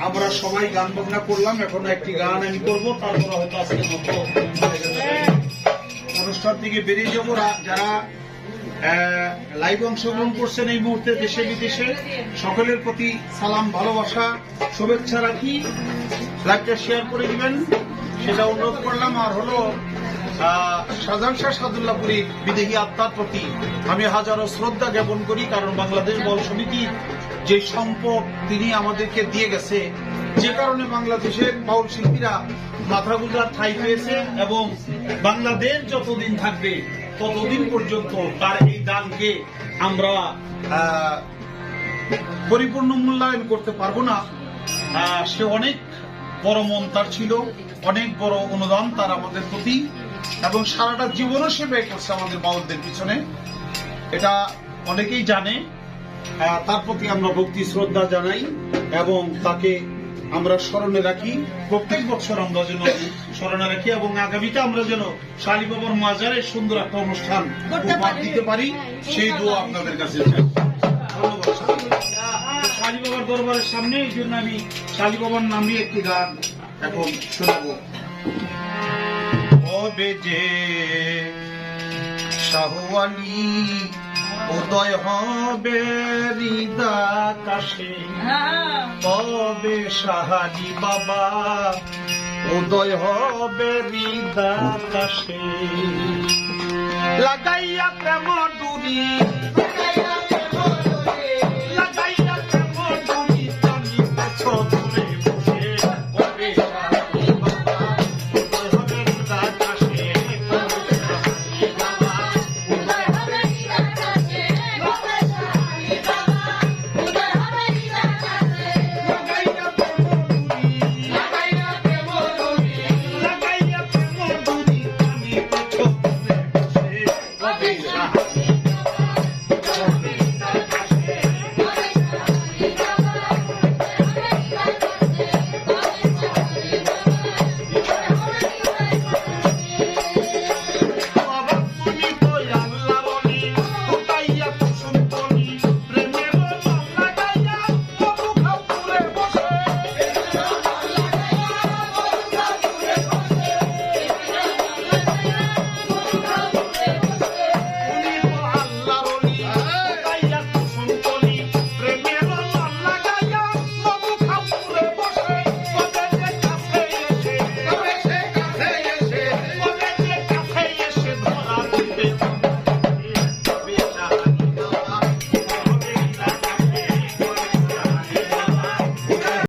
আমরা সবাই গান বাজনা করলাম, এখন একটি গান আমি করবো, তারপরে হয়তো আজকে মতো অনুষ্ঠান থেকে বেরিয়ে যাবো। যারা লাইভ অংশগ্রহণ করছেন এই মুহূর্তে দেশে বিদেশে, সকলের প্রতি সালাম, ভালোবাসা, শুভেচ্ছা রাখি। লাইভটা শেয়ার করে দিবেন সেটা অনুরোধ করলাম। আর হলো শাহজাহান শাহ সাদুল্লাহপুরী বিদেহী আত্মার প্রতি আমি হাজারো শ্রদ্ধা জ্ঞাপন করি, কারণ বাংলাদেশ বল সমিতি যে সম্পদ তিনি আমাদেরকে দিয়ে গেছে, যে কারণে বাংলাদেশের বাউল শিল্পীরা মাথা গুঁজার ঠাঁই পেয়েছে, এবং বাংলাদেশ যতদিন থাকবে ততদিন পর্যন্ত তার এই দানকে আমরা পরিপূর্ণ মূল্যায়ন করতে পারবো না। সে অনেক বড় মন তার ছিল, অনেক বড় অনুদান তার আমাদের প্রতি, এবং সারাটা জীবনও সে ব্যয় করছে আমাদের বাউলদের পিছনে, এটা অনেকেই জানে। তার প্রতি আমরা ভক্তি শ্রদ্ধা জানাই এবং তাকে আমরা স্মরণে রাখি। প্রত্যেক বছর আমরা যেন স্মরণে রাখি, এবং আগামীতে আমরা যেন শালি বাবার মাজারে সুন্দর একটা অনুষ্ঠান উপহার দিতে পারি, সেই দোয়া আপনাদের কাছে চাই। ধন্যবাদ। শালি বাবার দরবারের সামনে এই জন্য আমি শালি বাবার নামে একটি গান এখন শোনাবো। কবে যে শাহওয়ালি উদয় হবে হৃদাকাশে, কবে শাহালি বাবা উদয় হবে হৃদাকাশে, লাগাইয়া প্রেম ডুরি